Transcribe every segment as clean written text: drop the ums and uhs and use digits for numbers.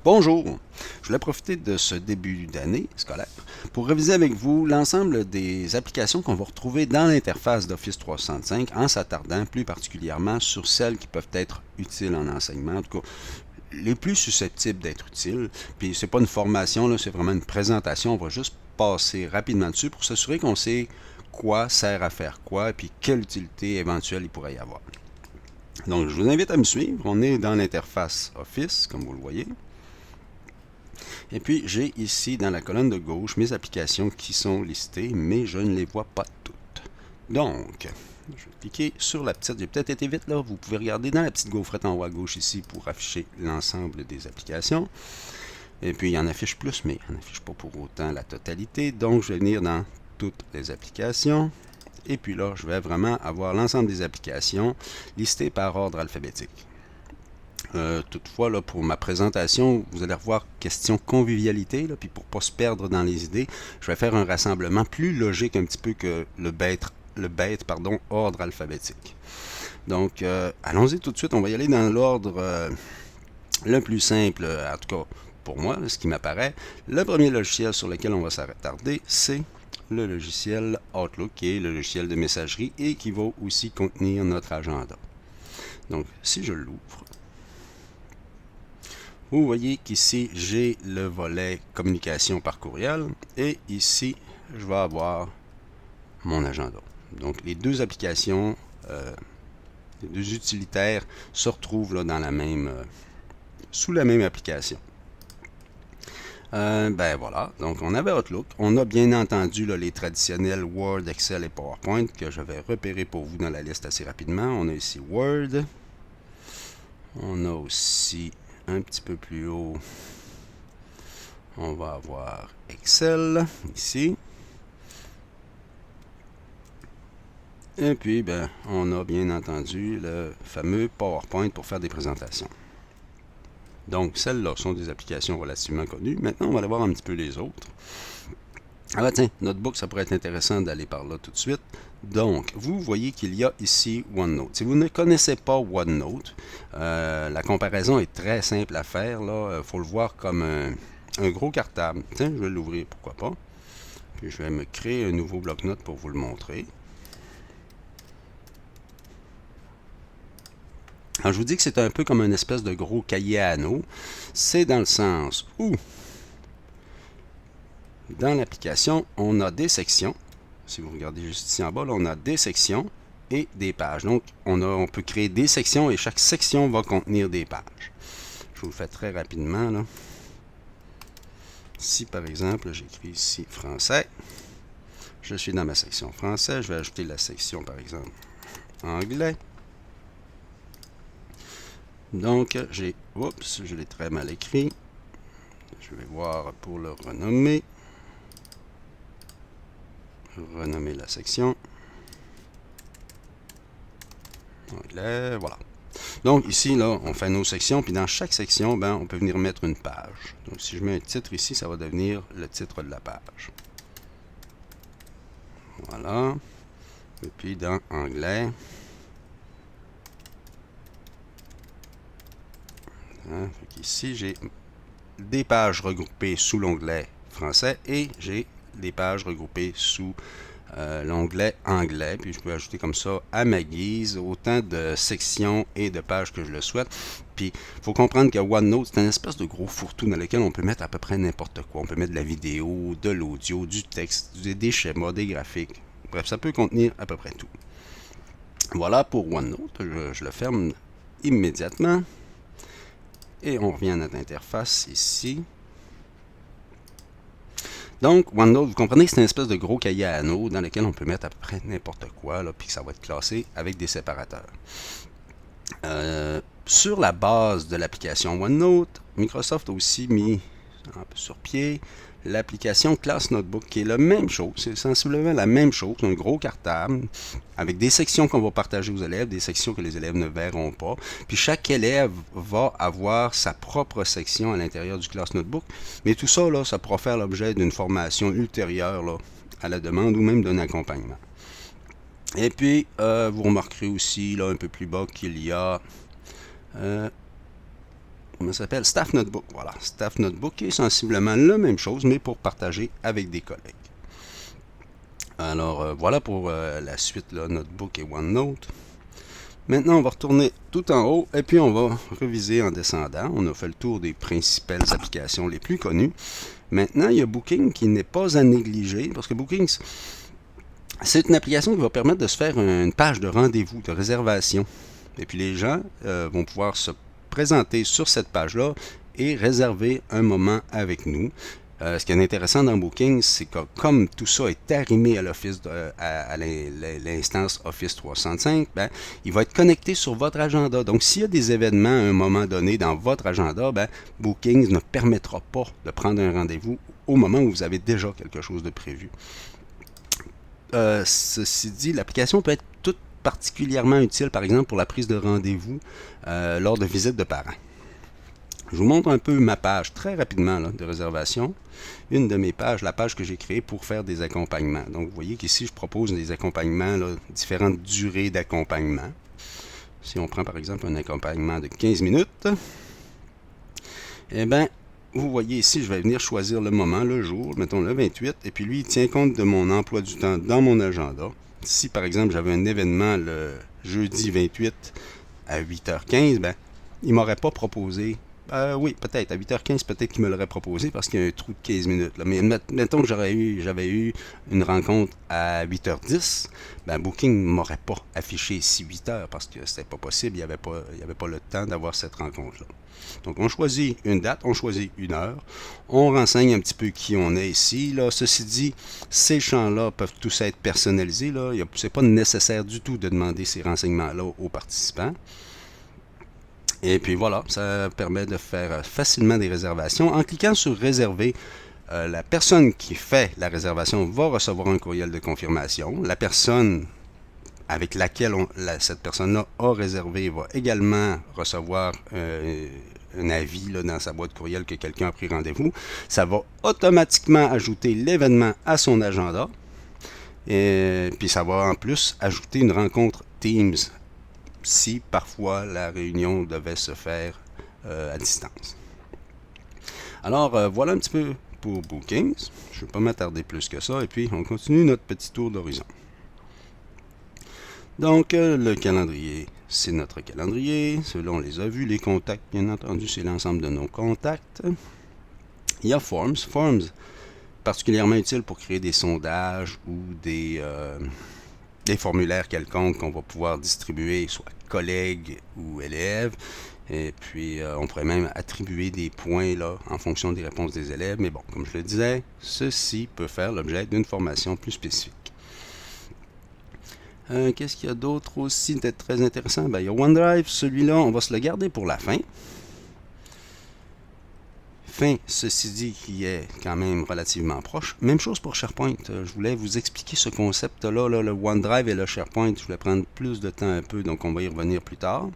Bonjour! Je voulais profiter de ce début d'année scolaire pour réviser avec vous l'ensemble des applications qu'on va retrouver dans l'interface d'Office 365 en s'attardant plus particulièrement sur celles qui peuvent être utiles en enseignement, en tout cas les plus susceptibles d'être utiles. Puis c'est pas une formation, là, c'est vraiment une présentation, on va juste passer rapidement dessus pour s'assurer qu'on sait quoi sert à faire quoi et puis quelle utilité éventuelle il pourrait y avoir. Donc je vous invite à me suivre, on est dans l'interface Office comme vous le voyez. Et puis, j'ai ici dans la colonne de gauche mes applications qui sont listées, mais je ne les vois pas toutes. Donc, je vais cliquer sur la petite, j'ai peut-être été vite là, vous pouvez regarder dans la petite gaufrette en haut à gauche ici pour afficher l'ensemble des applications. Et puis, il en affiche plus, mais il n'en affiche pas pour autant la totalité. Donc, je vais venir dans toutes les applications. Et puis là, je vais vraiment avoir l'ensemble des applications listées par ordre alphabétique. Toutefois, là, pour ma présentation, vous allez revoir question convivialité, là, puis pour ne pas se perdre dans les idées, je vais faire un rassemblement plus logique un petit peu que le bête ordre alphabétique. Donc, allons-y tout de suite, on va y aller dans l'ordre le plus simple, en tout cas pour moi, ce qui m'apparaît. Le premier logiciel sur lequel on va s'attarder, c'est le logiciel Outlook, qui est le logiciel de messagerie et qui va aussi contenir notre agenda. Donc, si je l'ouvre, vous voyez qu'ici, j'ai le volet communication par courriel et ici, je vais avoir mon agenda. Donc, les deux applications, les deux utilitaires se retrouvent là, dans la même, sous la même application. Ben voilà, donc on avait Outlook. On a bien entendu là, les traditionnels Word, Excel et PowerPoint que je vais repérer pour vous dans la liste assez rapidement. On a ici Word. On a aussi un petit peu plus haut, on va avoir Excel ici. Et puis, ben, on a bien entendu le fameux PowerPoint pour faire des présentations. Donc, celles-là sont des applications relativement connues. Maintenant, on va aller voir un petit peu les autres. Ah ben tiens, Notebook, ça pourrait être intéressant d'aller par là tout de suite. Donc, vous voyez qu'il y a ici OneNote. Si vous ne connaissez pas OneNote, la comparaison est très simple à faire. Il faut le voir comme un gros cartable. Tiens, je vais l'ouvrir, pourquoi pas. Puis je vais me créer un nouveau bloc-notes pour vous le montrer. Alors, je vous dis que c'est un peu comme une espèce de gros cahier à anneaux. C'est dans le sens où dans l'application, on a des sections. Si vous regardez juste ici en bas, là, on a des sections et des pages. Donc, on peut créer des sections et chaque section va contenir des pages. Je vous le fais très rapidement. Là. Si, par exemple, j'écris ici français, je suis dans ma section français. Je vais ajouter la section, par exemple, anglais. Donc, oups, je l'ai très mal écrit. Je vais voir pour le renommer. Renommer la section. Anglais, voilà. Donc ici, là, on fait nos sections, puis dans chaque section, ben, on peut venir mettre une page. Donc si je mets un titre ici, ça va devenir le titre de la page. Voilà. Et puis dans anglais. Hein, ici, j'ai des pages regroupées sous l'onglet français et j'ai des pages regroupées sous l'onglet anglais, puis je peux ajouter comme ça à ma guise autant de sections et de pages que je le souhaite. Puis il faut comprendre que OneNote, c'est une espèce de gros fourre-tout dans lequel on peut mettre à peu près n'importe quoi. On peut mettre de la vidéo, de l'audio, du texte, des schémas, des graphiques. Bref, ça peut contenir à peu près tout. Voilà pour OneNote. Je le ferme immédiatement. Et on revient à notre interface ici. Donc, OneNote, vous comprenez que c'est une espèce de gros cahier à anneaux dans lequel on peut mettre à peu près n'importe quoi, là, puis que ça va être classé avec des séparateurs. Sur la base de l'application OneNote, Microsoft a aussi mis sur pied l'application Class Notebook, qui est la même chose, c'est sensiblement la même chose, un gros cartable, avec des sections qu'on va partager aux élèves, des sections que les élèves ne verront pas. Puis chaque élève va avoir sa propre section à l'intérieur du Class Notebook, mais tout ça, là, ça pourra faire l'objet d'une formation ultérieure là, à la demande ou même d'un accompagnement. Et puis, vous remarquerez aussi, là, un peu plus bas, qu'il y a comment ça s'appelle? Staff Notebook. Voilà, Staff Notebook est sensiblement la même chose, mais pour partager avec des collègues. Alors, voilà pour la suite, là, Notebook et OneNote. Maintenant, on va retourner tout en haut et puis on va reviser en descendant. On a fait le tour des principales applications les plus connues. Maintenant, il y a Booking qui n'est pas à négliger parce que Booking, c'est une application qui va permettre de se faire une page de rendez-vous, de réservation. Et puis les gens vont pouvoir se présenter sur cette page-là et réserver un moment avec nous. Ce qui est intéressant dans Booking, c'est que comme tout ça est arrimé à l'Office, à l'instance Office 365, ben, il va être connecté sur votre agenda. Donc, s'il y a des événements à un moment donné dans votre agenda, ben, Booking ne permettra pas de prendre un rendez-vous au moment où vous avez déjà quelque chose de prévu. Ceci dit, l'application peut être toute particulièrement utile, par exemple, pour la prise de rendez-vous lors de visites de parents. Je vous montre un peu ma page très rapidement là, de réservation. Une de mes pages, la page que j'ai créée pour faire des accompagnements. Donc, vous voyez qu'ici, je propose des accompagnements, là, différentes durées d'accompagnement. Si on prend par exemple un accompagnement de 15 minutes, eh bien, vous voyez ici, je vais venir choisir le moment, le jour, mettons le 28, et puis lui, il tient compte de mon emploi du temps dans mon agenda. Si par exemple, j'avais un événement le jeudi 28 à 8h15, ben, il ne m'aurait pas proposé. Oui, peut-être. À 8h15, peut-être qu'il me l'aurait proposé parce qu'il y a un trou de 15 minutes. Là. Mais mettons que j'avais eu une rencontre à 8h10, ben Booking ne m'aurait pas affiché ici 8h parce que c'était pas possible. Il n'y avait pas le temps d'avoir cette rencontre-là. Donc, on choisit une date, on choisit une heure. On renseigne un petit peu qui on est ici. Là. Ceci dit, ces champs-là peuvent tous être personnalisés. Ce n'est pas nécessaire du tout de demander ces renseignements-là aux participants. Et puis voilà, ça permet de faire facilement des réservations. En cliquant sur réserver, la personne qui fait la réservation va recevoir un courriel de confirmation. La personne avec laquelle cette personne-là a réservé va également recevoir un avis là, dans sa boîte courriel que quelqu'un a pris rendez-vous. Ça va automatiquement ajouter l'événement à son agenda. Et puis ça va en plus ajouter une rencontre Teams si parfois la réunion devait se faire à distance. Alors, voilà un petit peu pour Bookings. Je ne vais pas m'attarder plus que ça. Et puis, on continue notre petit tour d'horizon. Donc, le calendrier, c'est notre calendrier. Ceux-là, on les a vus. Les contacts, bien entendu, c'est l'ensemble de nos contacts. Il y a Forms. Forms, particulièrement utile pour créer des sondages ou des formulaires quelconques qu'on va pouvoir distribuer, soit collègues ou élèves. Et puis, on pourrait même attribuer des points là, en fonction des réponses des élèves. Mais bon, comme je le disais, ceci peut faire l'objet d'une formation plus spécifique. Qu'est-ce qu'il y a d'autre aussi d'être très intéressant? Ben, il y a OneDrive. Celui-là, on va se le garder pour la fin. Ceci dit, qui est quand même relativement proche. Même chose pour SharePoint. Je voulais vous expliquer ce concept-là, le OneDrive et le SharePoint. Je voulais prendre plus de temps un peu, donc on va y revenir plus tard.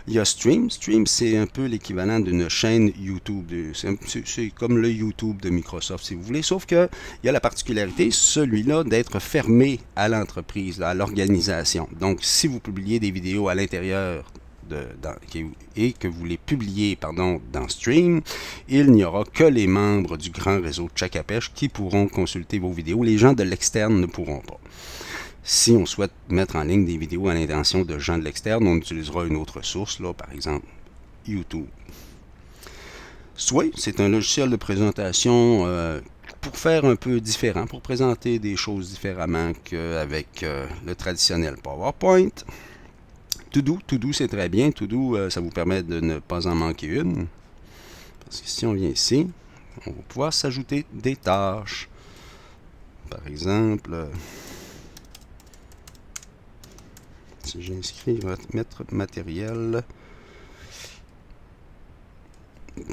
Il y a Stream. Stream, c'est un peu l'équivalent d'une chaîne YouTube. C'est comme le YouTube de Microsoft, si vous voulez. Sauf qu'il y a la particularité, celui-là, d'être fermé à l'entreprise, à l'organisation. Donc, si vous publiez des vidéos à l'intérieur et que vous les publiez dans Stream, il n'y aura que les membres du grand réseau Tchakapesh qui pourront consulter vos vidéos. Les gens de l'externe ne pourront pas. Si on souhaite mettre en ligne des vidéos à l'intention de gens de l'externe, on utilisera une autre source, là, par exemple YouTube. Sway, c'est un logiciel de présentation pour faire un peu différent, pour présenter des choses différemment qu'avec le traditionnel PowerPoint. To-Do, c'est très bien. To-Do, ça vous permet de ne pas en manquer une. Parce que si on vient ici, on va pouvoir s'ajouter des tâches. Par exemple, si j'inscris mettre matériel,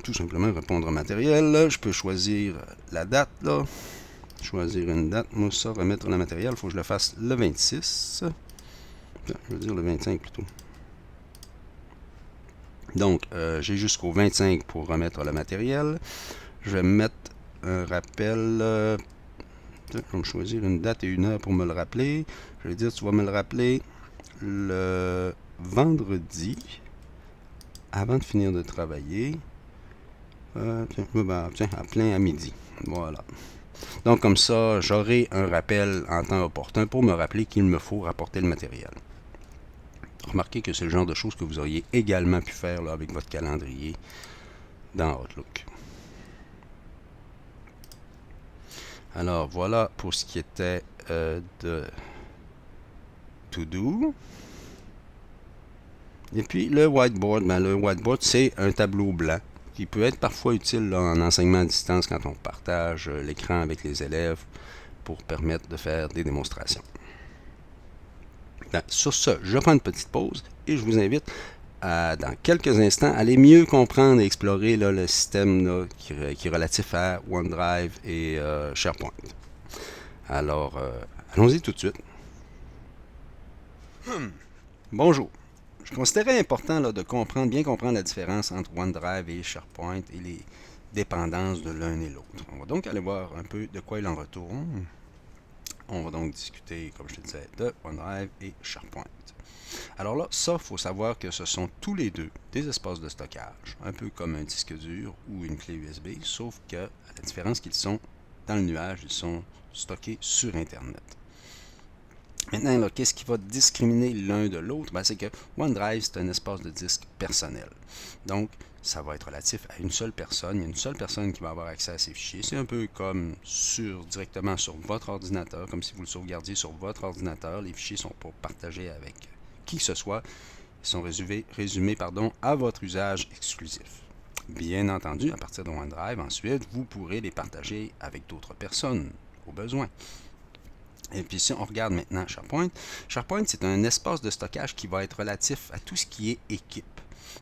tout simplement répondre à matériel, je peux choisir la date, là. Choisir une date. Moi, ça, remettre le matériel, il faut que je le fasse le 26. Je veux dire le 25 plutôt. Donc, j'ai jusqu'au 25 pour remettre le matériel. Je vais mettre un rappel. Je vais me choisir une date et une heure pour me le rappeler. Je vais dire, tu vas me le rappeler le vendredi avant de finir de travailler. Tiens, à plein à midi. Voilà. Donc comme ça, j'aurai un rappel en temps opportun pour me rappeler qu'il me faut rapporter le matériel. Remarquez que c'est le genre de choses que vous auriez également pu faire là, avec votre calendrier dans Outlook. Alors voilà pour ce qui était de To Do. Et puis le whiteboard, le whiteboard c'est un tableau blanc qui peut être parfois utile là, en enseignement à distance quand on partage l'écran avec les élèves pour permettre de faire des démonstrations. Sur ce, je prends une petite pause et je vous invite à, dans quelques instants, aller mieux comprendre et explorer là, le système là, qui est relatif à OneDrive et SharePoint. Alors, allons-y tout de suite. Bonjour. Je considérais important là, de bien comprendre la différence entre OneDrive et SharePoint et les dépendances de l'un et l'autre. On va donc aller voir un peu de quoi il en retourne. On va donc discuter, comme je te disais, de OneDrive et SharePoint. Alors là, ça, il faut savoir que ce sont tous les deux des espaces de stockage, un peu comme un disque dur ou une clé USB, sauf que, à la différence qu'ils sont dans le nuage, ils sont stockés sur Internet. Maintenant, qu'est-ce qui va discriminer l'un de l'autre? C'est que OneDrive, c'est un espace de disque personnel. Donc, ça va être relatif à une seule personne. Il y a une seule personne qui va avoir accès à ces fichiers. C'est un peu comme directement sur votre ordinateur, comme si vous le sauvegardiez sur votre ordinateur. Les fichiers ne sont pas partagés avec qui que ce soit. Ils sont résumés à votre usage exclusif. Bien entendu, à partir de OneDrive, ensuite, vous pourrez les partager avec d'autres personnes, au besoin. Et puis si on regarde maintenant SharePoint, SharePoint c'est un espace de stockage qui va être relatif à tout ce qui est équipe.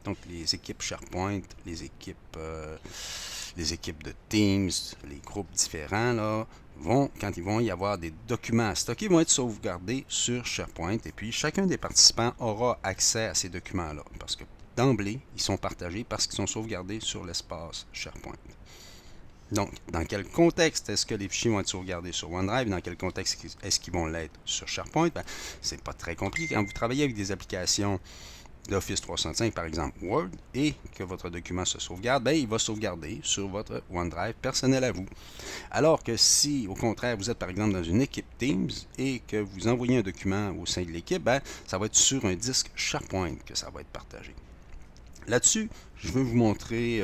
Donc les équipes SharePoint, les équipes de Teams, les groupes différents, là, quand ils vont y avoir des documents à stocker, vont être sauvegardés sur SharePoint. Et puis chacun des participants aura accès à ces documents-là. Parce que d'emblée, ils sont partagés parce qu'ils sont sauvegardés sur l'espace SharePoint. Donc, dans quel contexte est-ce que les fichiers vont être sauvegardés sur OneDrive? Dans quel contexte est-ce qu'ils vont l'être sur SharePoint? C'est pas très compliqué. Quand vous travaillez avec des applications d'Office 365, par exemple Word, et que votre document se sauvegarde, il va sauvegarder sur votre OneDrive personnel à vous. Alors que si, au contraire, vous êtes par exemple dans une équipe Teams et que vous envoyez un document au sein de l'équipe, ça va être sur un disque SharePoint que ça va être partagé. Là-dessus, je vais vous montrer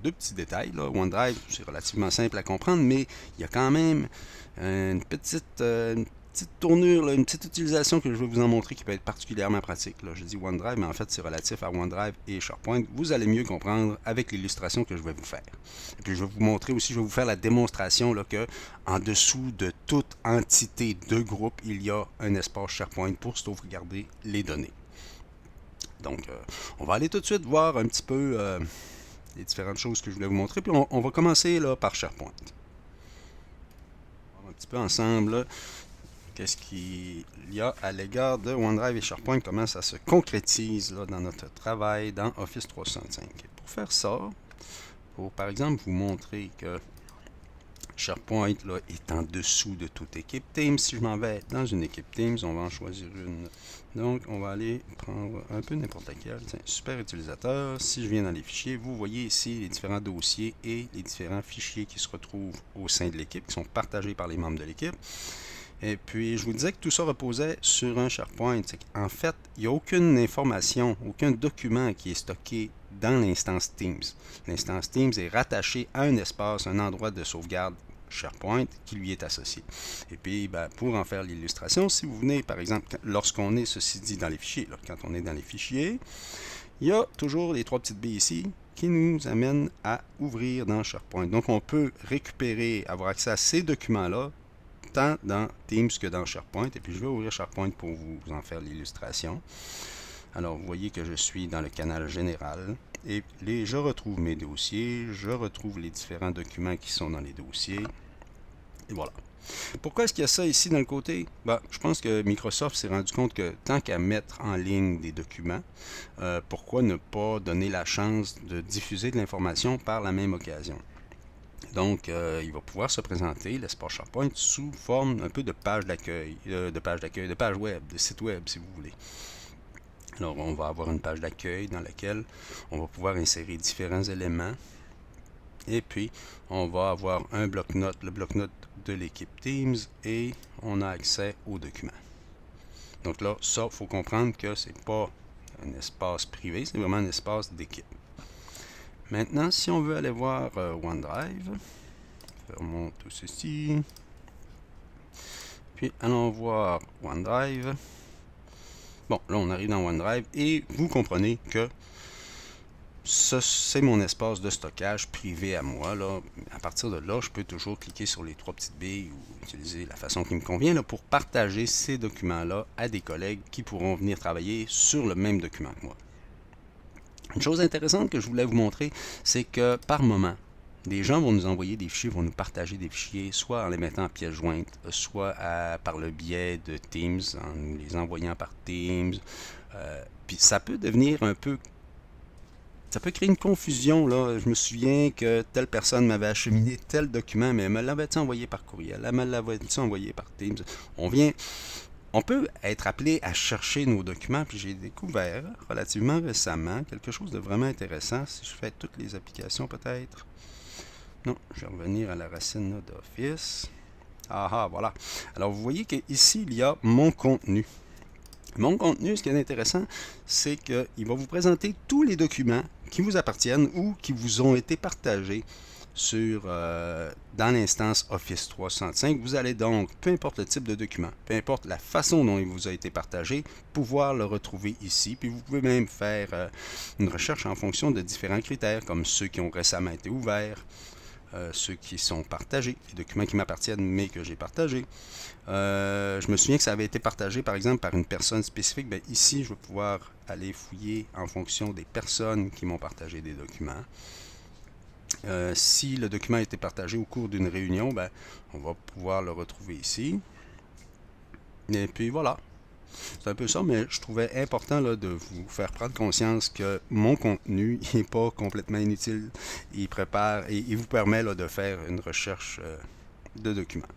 deux petits détails. Là. OneDrive, c'est relativement simple à comprendre, mais il y a quand même une petite tournure, une petite utilisation que je vais vous en montrer qui peut être particulièrement pratique. Là, je dis OneDrive, mais en fait, c'est relatif à OneDrive et SharePoint. Vous allez mieux comprendre avec l'illustration que je vais vous faire. Et puis, je vais vous montrer aussi, je vais vous faire la démonstration là, que en dessous de toute entité de groupe, il y a un espace SharePoint pour sauvegarder les données. Donc, on va aller tout de suite voir un petit peu les différentes choses que je voulais vous montrer. Puis, on va commencer là, par SharePoint. On va voir un petit peu ensemble qu'est-ce qu'il y a à l'égard de OneDrive et SharePoint, comment ça se concrétise là, dans notre travail dans Office 365. Pour faire ça, pour par exemple vous montrer que SharePoint là, est en dessous de toute équipe Teams. Si je m'en vais dans une équipe Teams, on va en choisir une. Donc, on va aller prendre un peu n'importe laquelle. Tiens, super utilisateur. Si je viens dans les fichiers, vous voyez ici les différents dossiers et les différents fichiers qui se retrouvent au sein de l'équipe, qui sont partagés par les membres de l'équipe. Et puis, je vous disais que tout ça reposait sur un SharePoint. En fait, il n'y a aucune information, aucun document qui est stocké dans l'instance Teams. L'instance Teams est rattachée à un espace, un endroit de sauvegarde SharePoint qui lui est associé. Et puis, pour en faire l'illustration, si vous venez, par exemple, lorsqu'on est, ceci dit, dans les fichiers, là, quand on est dans les fichiers, il y a toujours les trois petites billes ici qui nous amènent à ouvrir dans SharePoint. Donc, on peut récupérer, avoir accès à ces documents-là, tant dans Teams que dans SharePoint. Et puis, je vais ouvrir SharePoint pour vous en faire l'illustration. Alors, vous voyez que je suis dans le canal général et je retrouve mes dossiers, je retrouve les différents documents qui sont dans les dossiers. Et voilà. Pourquoi est-ce qu'il y a ça ici dans le côté? Je pense que Microsoft s'est rendu compte que tant qu'à mettre en ligne des documents, pourquoi ne pas donner la chance de diffuser de l'information par la même occasion? Donc, il va pouvoir se présenter, l'espace SharePoint, sous forme un peu de page d'accueil, de page web, de site web, si vous voulez. Alors, on va avoir une page d'accueil dans laquelle on va pouvoir insérer différents éléments. Et puis, on va avoir un bloc-notes, le bloc-notes de l'équipe Teams, et on a accès aux documents. Donc là, ça, il faut comprendre que c'est pas un espace privé, c'est vraiment un espace d'équipe. Maintenant, si on veut aller voir OneDrive, fermons tout ceci, puis allons voir OneDrive. Bon, là, on arrive dans OneDrive et vous comprenez que ça, c'est mon espace de stockage privé à moi. Là. À partir de là, je peux toujours cliquer sur les trois petites billes ou utiliser la façon qui me convient là, pour partager ces documents-là à des collègues qui pourront venir travailler sur le même document que moi. Une chose intéressante que je voulais vous montrer, c'est que par moment, des gens vont nous envoyer des fichiers, vont nous partager des fichiers, soit en les mettant en pièce jointe, soit par le biais de Teams, en nous les envoyant par Teams. Puis ça peut devenir un peu... Ça peut créer une confusion, là. Je me souviens que telle personne m'avait acheminé tel document, mais elle me l'avait-tu envoyé par courriel? Elle me l'avait-tu envoyé par Teams? On peut être appelé à chercher nos documents, puis j'ai découvert relativement récemment quelque chose de vraiment intéressant. Si je fais toutes les applications peut-être. Non, je vais revenir à la racine d'Office. Ah, voilà. Alors, vous voyez qu'ici, il y a mon contenu. Mon contenu, ce qui est intéressant, c'est qu'il va vous présenter tous les documents qui vous appartiennent ou qui vous ont été partagés dans l'instance Office 365. Vous allez donc, peu importe le type de document, peu importe la façon dont il vous a été partagé, pouvoir le retrouver ici. Puis vous pouvez même faire une recherche en fonction de différents critères, comme ceux qui ont récemment été ouverts, ceux qui sont partagés, les documents qui m'appartiennent mais que j'ai partagés. Je me souviens que ça avait été partagé par exemple par une personne spécifique. Bien, ici, je vais pouvoir aller fouiller en fonction des personnes qui m'ont partagé des documents. Si le document a été partagé au cours d'une réunion, ben, on va pouvoir le retrouver ici. Et puis voilà. C'est un peu ça, mais je trouvais important là, de vous faire prendre conscience que mon contenu n'est pas complètement inutile. Il vous permet là, de faire une recherche de documents.